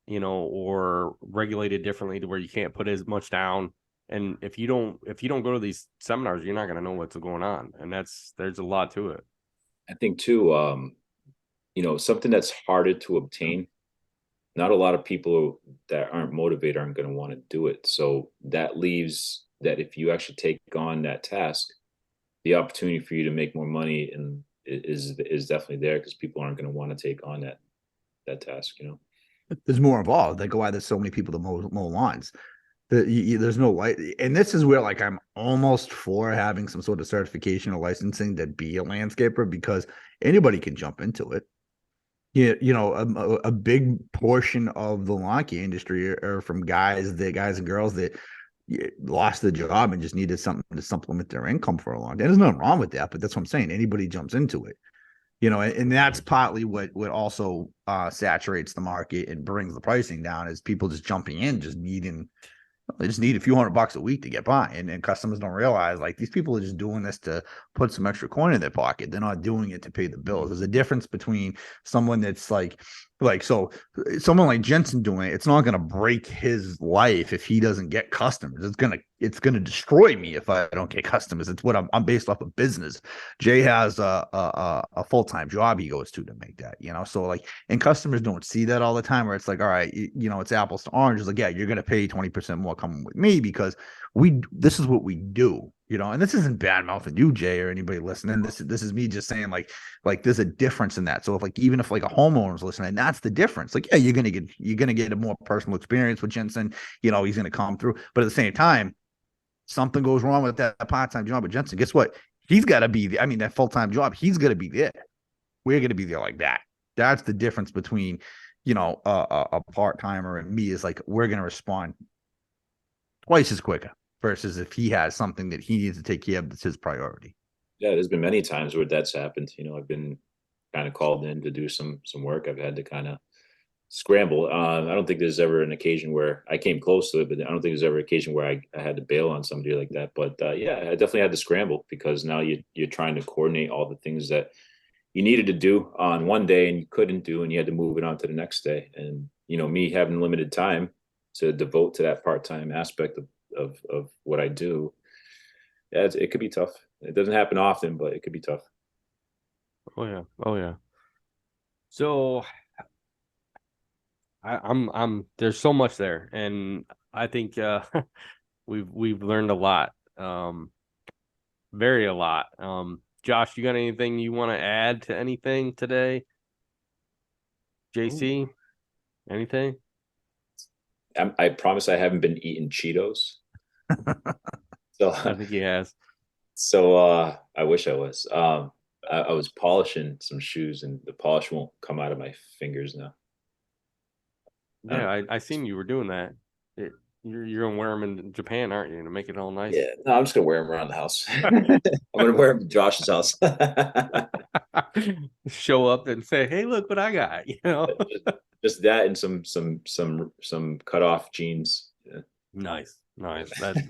or regulated differently to where you can't put as much down. And if you don't go to these seminars, you're not going to know what's going on, and there's a lot to it. I think too, something that's harder to obtain. Not a lot of people that aren't motivated aren't going to want to do it. So that leaves that if you actually take on that task, the opportunity for you to make more money and is definitely there because people aren't going to want to take on that task. There's more involved. Like why there's so many people to mow lawns. There's no light, and this is where like I'm almost for having some sort of certification or licensing to be a landscaper because anybody can jump into it. A big portion of the lawn care industry are from guys and girls that lost their job and just needed something to supplement their income for a long time. There's nothing wrong with that, but that's what I'm saying. Anybody jumps into it, and that's partly what also saturates the market and brings the pricing down is people just jumping in, they just need a few $100 a week to get by. And customers don't realize like these people are just doing this to put some extra coin in their pocket. They're not doing it to pay the bills. There's a difference between someone that's so someone like Jensen doing it, it's not going to break his life if he doesn't get customers. It's gonna destroy me if I don't get customers. It's what I'm based off of business. Jay has a full-time job he goes to make that, so like, and customers don't see that all the time where it's like, all right, it's apples to oranges. Like, yeah, you're going to pay 20% more coming with me because this is what we do, and this isn't bad mouthing you, Jay, or anybody listening. This is me just saying like there's a difference in that. So even if like a homeowner's listening, that's the difference. Like, yeah, you're gonna get a more personal experience with Jensen. He's gonna come through. But at the same time, something goes wrong with that part-time job with Jensen. Guess what? He's got to be. That full-time job. He's gonna be there. We're gonna be there like that. That's the difference between a part-timer and me. Is like we're gonna respond twice as quicker versus if he has something that he needs to take care of that's his priority. Yeah, there's been many times where that's happened. I've been kind of called in to do some work. I've had to kind of scramble. I don't think there's ever an occasion where I came close to it, but I don't think there's ever an occasion where I had to bail on somebody like that. But yeah, I definitely had to scramble because now you're trying to coordinate all the things that you needed to do on one day and you couldn't do, and you had to move it on to the next day. And me having limited time to devote to that part-time aspect of what I do, yeah, it could be tough. It doesn't happen often, but it could be tough. Oh yeah. So I'm there's so much there, and I think we've learned a lot, very a lot. Josh, you got anything you want to add to anything today? JC, anything? I promise I haven't been eating Cheetos. So I think he has. So I wish I was. I was polishing some shoes, and the polish won't come out of my fingers now. I don't Yeah, know. I seen you were doing that. You're gonna wear them in Japan, aren't you, to make it all nice? Yeah, no, I'm just gonna wear them around the house. I'm gonna wear them to Josh's house. Show up and say, "Hey, look what I got!" You know. Just that and some cut off jeans. Yeah. Nice, nice. That's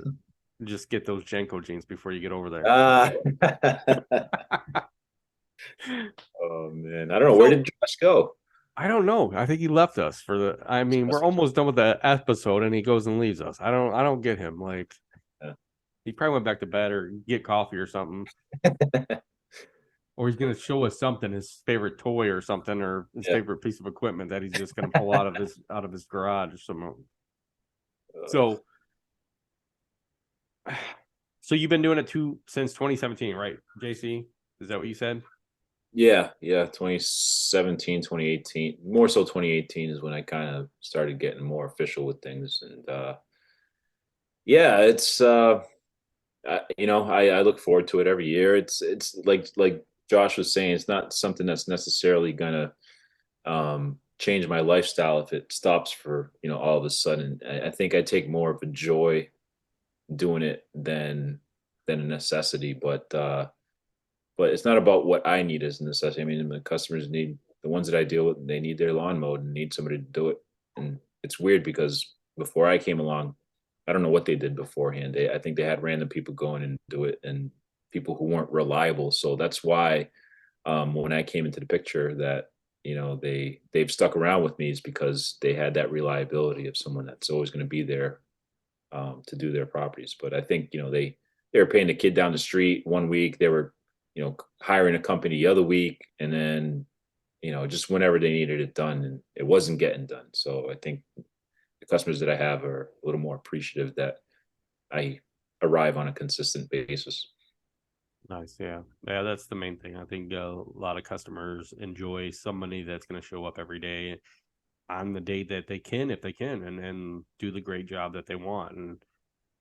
just get those Jenko jeans before you get over there. Uh, oh man, I don't know, where So did Josh go? I don't know. I think he left us for the. I mean, we're almost done with the episode, and he goes and leaves us. I don't get him. Like Yeah. he probably went back to bed or get coffee or something, or he's gonna show us something, his favorite toy or something, or his Yeah. favorite piece of equipment that he's just gonna pull out of his garage or something. So, so you've been doing it since 2017, right, JC? Is that what you said? Yeah, 2017, 2018. More so 2018 is when I kind of started getting more official with things. And yeah, it's I look forward to it every year. It's like Josh was saying, it's not something that's necessarily gonna change my lifestyle if it stops for, all of a sudden. I think I take more of a joy doing it than a necessity, but it's not about what I need as a necessity. I mean, the customers need, the ones that I deal with, they need their lawn mowed and need somebody to do it. And it's weird because before I came along, I don't know what they did beforehand. I think they had random people going and do it, and people who weren't reliable. So that's why when I came into the picture, that they've stuck around with me, is because they had that reliability of someone that's always going to be there to do their properties. But I think they were paying the kid down the street one week. They were hiring a company the other week, and then just whenever they needed it done, and it wasn't getting done. So I think the customers that I have are a little more appreciative that I arrive on a consistent basis. Nice, yeah, yeah. That's the main thing. I think a lot of customers enjoy somebody that's going to show up every day on the day that they can, if they can, and do the great job that they want. And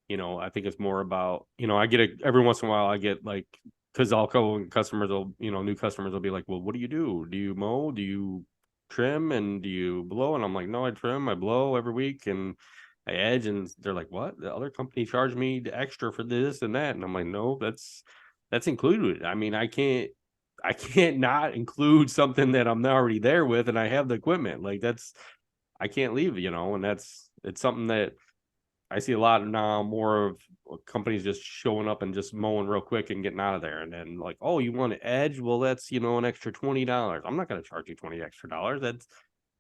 I think it's more about I get it every once in a while. I get like because I'll go and customers will new customers will be like, well, what do you do? Do you mow? Do you trim? And do you blow? And I'm like, no, I trim, I blow every week, and I edge. And they're like, what? The other company charged me the extra for this and that. And I'm like, no, that's included. I mean, I can't not include something that I'm already there with, and I have the equipment. Like that's I can't leave, and it's something that I see a lot now, more of companies just showing up and just mowing real quick and getting out of there. And then like, oh, you want to edge? Well, that's, an extra $20. I'm not going to charge you $20 extra. I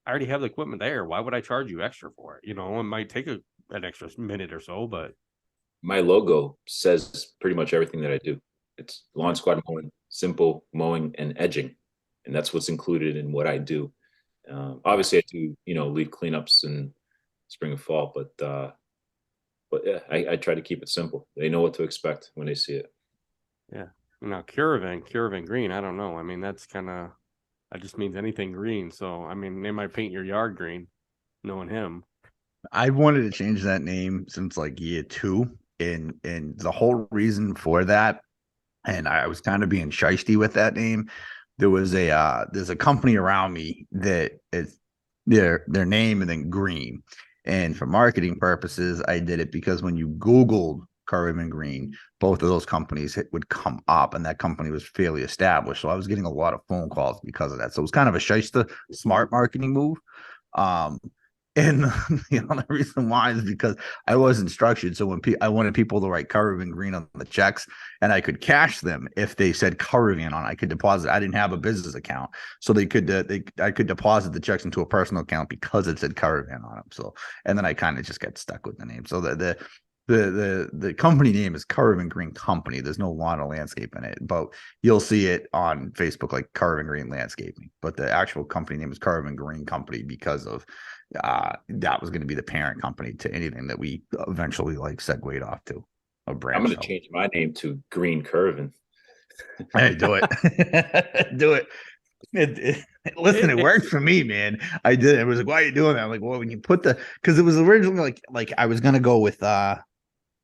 already have the equipment there. Why would I charge you extra for it? It might take an extra minute or so, but My logo says pretty much everything that I do. It's lawn squad mowing, simple mowing and edging, and that's what's included in what I do. Obviously, I do leaf cleanups in spring and fall, but yeah, I try to keep it simple. They know what to expect when they see it. yeah. Now Curavan green, I don't know. I mean, that just means anything green. So, I mean, they might paint your yard green, knowing him. I wanted to change that name since like year two, and the whole reason for that, and I was kind of being shisty with that name. There's a company around me that is their name and then green, and for marketing purposes, I did it because when you Googled Curve and Green, both of those companies would come up, and that company was fairly established. So I was getting a lot of phone calls because of that. So it was kind of a shyster, smart marketing move. Um, and the reason why is because I wasn't structured. So when I wanted people to write Caravan Green on the checks, and I could cash them if they said Caravan on, I could deposit. I didn't have a business account, so I could deposit the checks into a personal account because it said Caravan on them. So, and then I kind of just got stuck with the name. So the company name is Caravan Green Company. There's no lawn or landscape in it, but you'll see it on Facebook like Caravan Green Landscaping. But the actual company name is Caravan Green Company because of that was going to be the parent company to anything that we eventually like segued off to a I'm branch. going to change my name to Green Curvin. Hey, do it. Do it. Listen, it worked for me, man. I did. It was like, why are you doing that? I'm like, well, when you put because it was originally like I was gonna go with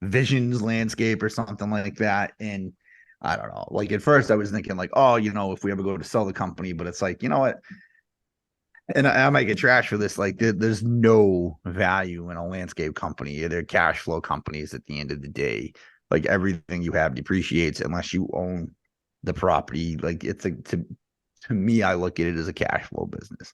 Visions Landscape or something like that, and I don't know. Like at first I was thinking like, oh, if we ever go to sell the company, but it's like, you know what? And I might get trash for this. Like there's no value in a landscape company. They're cash flow companies at the end of the day. Like everything you have depreciates unless you own the property. Like it's to me, I look at it as a cash flow business.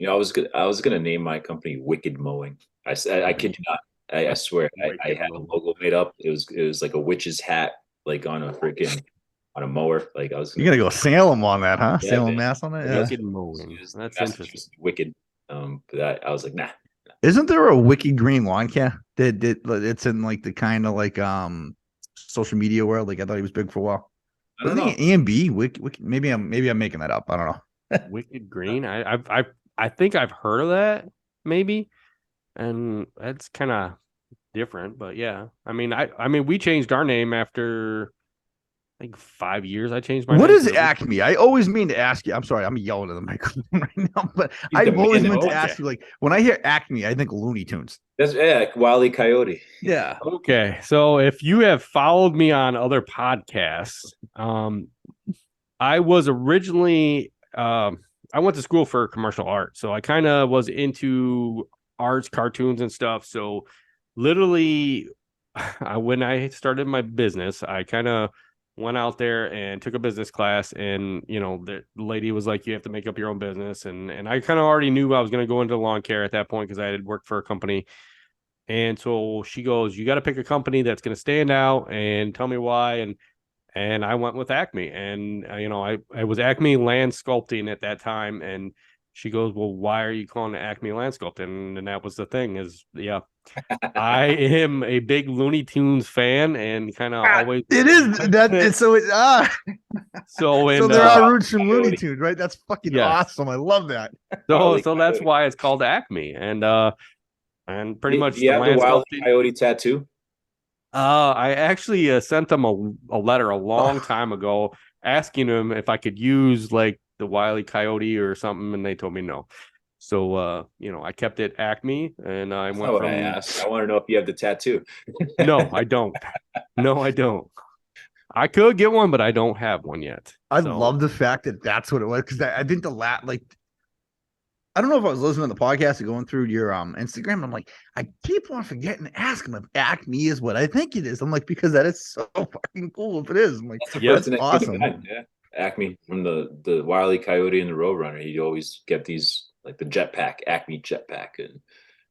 I was gonna name my company Wicked Mowing. I kid you not. I swear. I Wicked had a move. logo made up. It was like a witch's hat, like on a mower. Like I was You're gonna, gonna go Salem on that, huh? yeah, Salem, man. Mass on it. Yeah. Wicked moving. Massachusetts, That's interesting. Massachusetts Wicked. But I was like, nah. Isn't there a Wicked Green lawn care that it's in like the kind of like social media world? Like I thought he was big for a while. I don't Wasn't know. he A&B? Maybe I'm making that up. I don't know. Wicked green. I think I've heard of that, maybe. And that's kind of different, but yeah. I mean we changed our name after I think 5 years. I changed my What name is to Acme? I always mean to ask you. I'm sorry, I'm yelling at the microphone right now, but He's I've always demanding. meant to Okay. ask you. Like when I hear Acme, I think Looney Tunes. That's like Wile E. Coyote. Yeah. Okay. So if you have followed me on other podcasts, I was originally I went to school for commercial art. So I kind of was into arts, cartoons and stuff. So literally when I started my business, I kind of went out there and took a business class, and the lady was like, you have to make up your own business, and I kind of already knew I was going to go into lawn care at that point because I had worked for a company. And so she goes, you got to pick a company that's going to stand out and tell me why. And I went with Acme, and I was Acme Land Sculpting at that time. And she goes, well, why are you calling it Acme Land Sculpting? And that was the thing is, yeah, I am a big Looney Tunes fan and kind of always. It is that. It's so So so in there are Wild roots from Looney Coyote. Tunes, right? That's fucking yes, awesome. I love that. Wile so E. so that's Coyote. why it's called Acme, and pretty Do much you the have the land Wile E. sculpting. Coyote tattoo? I actually sent them a letter a long Oh, time ago asking them if I could use like the Wile E. Coyote or something, and they told me no. So I kept it Acme, and I That's not went what I from asked. I want to know if you have the tattoo. no, I don't. No, I don't. I could get one, but I don't have one yet. I So love the fact that that's what it was because I think like I don't know if I was listening to the podcast or going through your Instagram. I'm like, I keep on forgetting to ask him if Acme is what I think it is. I'm like, because that is so fucking cool if it is. I'm like, That's the yep, first that's thing that came to awesome. mind. Yeah, Acme from the Wile E. Coyote and the Roadrunner. He'd always get these like the jetpack, Acme jetpack, and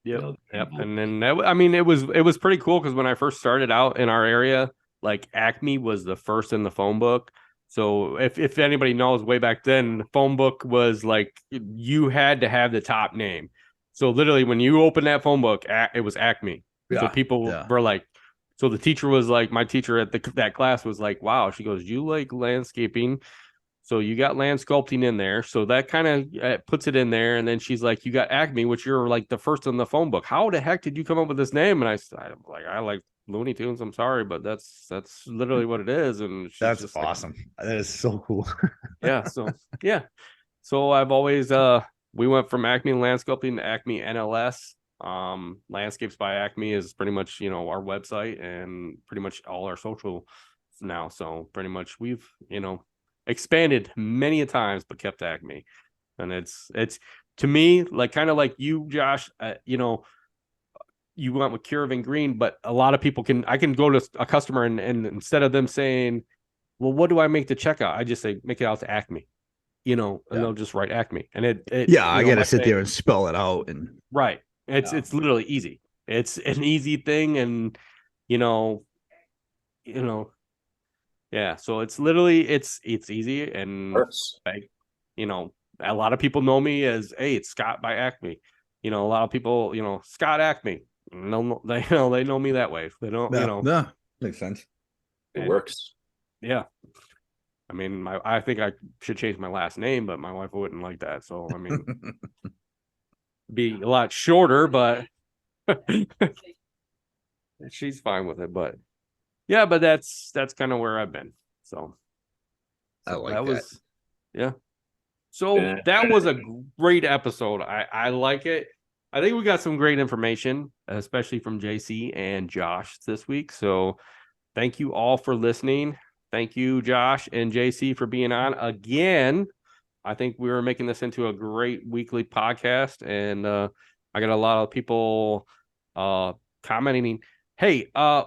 yep, the yep. rainbow. And then I mean, it was pretty cool because when I first started out in our area, like Acme was the first in the phone book. So if anybody knows, way back then, the phone book was like you had to have the top name. So literally, when you open that phone book, it was Acme. So Yeah, people yeah. were like, so the teacher was like, my teacher at that class was like, wow. She goes, you like landscaping? So you got land sculpting in there. So that kind of puts it in there. And then she's like, you got Acme, which you're like the first in the phone book. How the heck did you come up with this name? And I like Looney Tunes. I'm sorry, but that's literally what it is. And she's That's just like, awesome. That is so cool. yeah. So yeah. So I've always we went from Acme Land Sculpting to Acme NLS. Landscapes by Acme is pretty much our website and pretty much all our social now. So pretty much we've expanded many a times, but kept Acme. And it's to me like kind of like you, Josh. You went with Curavan Green, but a lot of people I can go to a customer and instead of them saying, well, what do I make the checkout? I just say make it out to Acme, and Yeah. they'll just write Acme. And it Yeah, I gotta my sit thing, there and spell it out. And right. It's yeah. it's literally easy. It's an easy thing, and you know, you know, yeah. So it's literally it's easy, and Works. like, a lot of people know me as, hey, it's Scott by Acme. A lot of people, Scott Acme. No, they know me that way. They don't, Yeah, yeah, makes sense. It and works. yeah. I mean, I think I should change my last name, but my wife wouldn't like that. So I mean, be a lot shorter, but she's fine with it. But yeah, but that's kind of where I've been. So, I so like that that. was, yeah. So Yeah. that was a great episode. I like it. I think we got some great information, especially from JC and Josh this week. So thank you all for listening. Thank you, Josh and JC, for being on again. I think we were making this into a great weekly podcast, and I got a lot of people commenting. Hey, I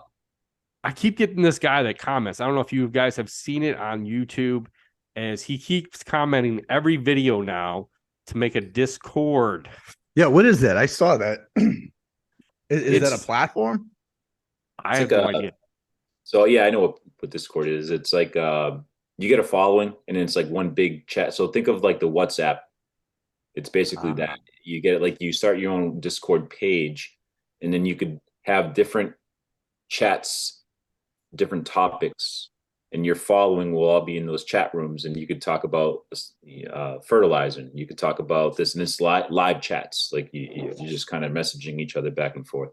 keep getting this guy that comments. I don't know if you guys have seen it on YouTube, as he keeps commenting every video now to make a Discord. Yeah, what is that? I saw that. Is that a platform? I have no idea. So yeah, I know what Discord is. It's like you get a following, and it's like one big chat. So think of like the WhatsApp. It's basically that. You get it, like you start your own Discord page, and then you could have different chats, different topics, and your following will all be in those chat rooms, and you could talk about fertilizer. You could talk about this, and it's live chats. Like you're just kind of messaging each other back and forth.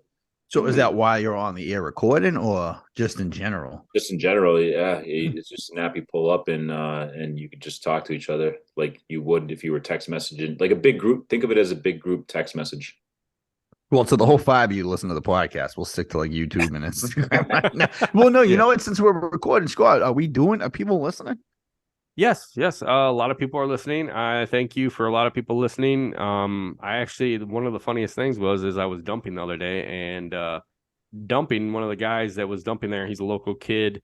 So is that why you're on the air recording, or just in general? Just in general, yeah. It's just an app you pull up, and you could just talk to each other like you would if you were text messaging, like a big group. Think of it as a big group text message. Well, so the whole 5 of you listen to the podcast. We'll stick to like YouTube and Instagram right now. Well, no, you know what? Since we're recording, Scott, are people listening? Yes. A lot of people are listening. I thank you for a lot of people listening. I actually, one of the funniest things is I was dumping the other day, and dumping, one of the guys that was dumping there, he's a local kid.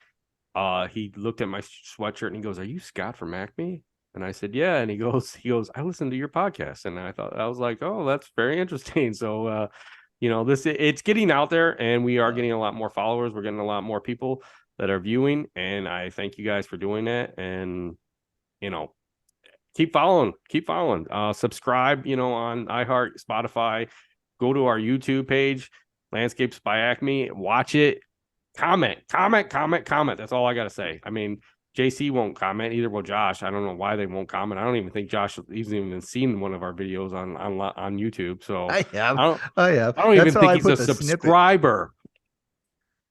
He looked at my sweatshirt and he goes, "Are you Scott from Acme?" And I said, "Yeah." And he goes, "I listened to your podcast." And I was like, "Oh, that's very interesting." So, it's getting out there, and we are getting a lot more followers. We're getting a lot more people that are viewing, and I thank you guys for doing that. And, keep following, subscribe, on iHeart, Spotify, go to our YouTube page, Landscapes by Acme, watch it, comment. That's all I got to say. I mean, JC won't comment, either will Josh. I don't know why they won't comment. I don't even think Josh has even seen one of our videos on YouTube. So I have. I don't even think he's a subscriber.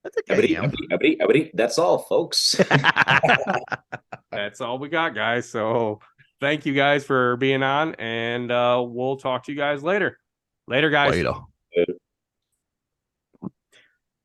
That's okay. That's all, folks. That's all we got, guys. So thank you guys for being on, and we'll talk to you guys later. Later, guys. Later.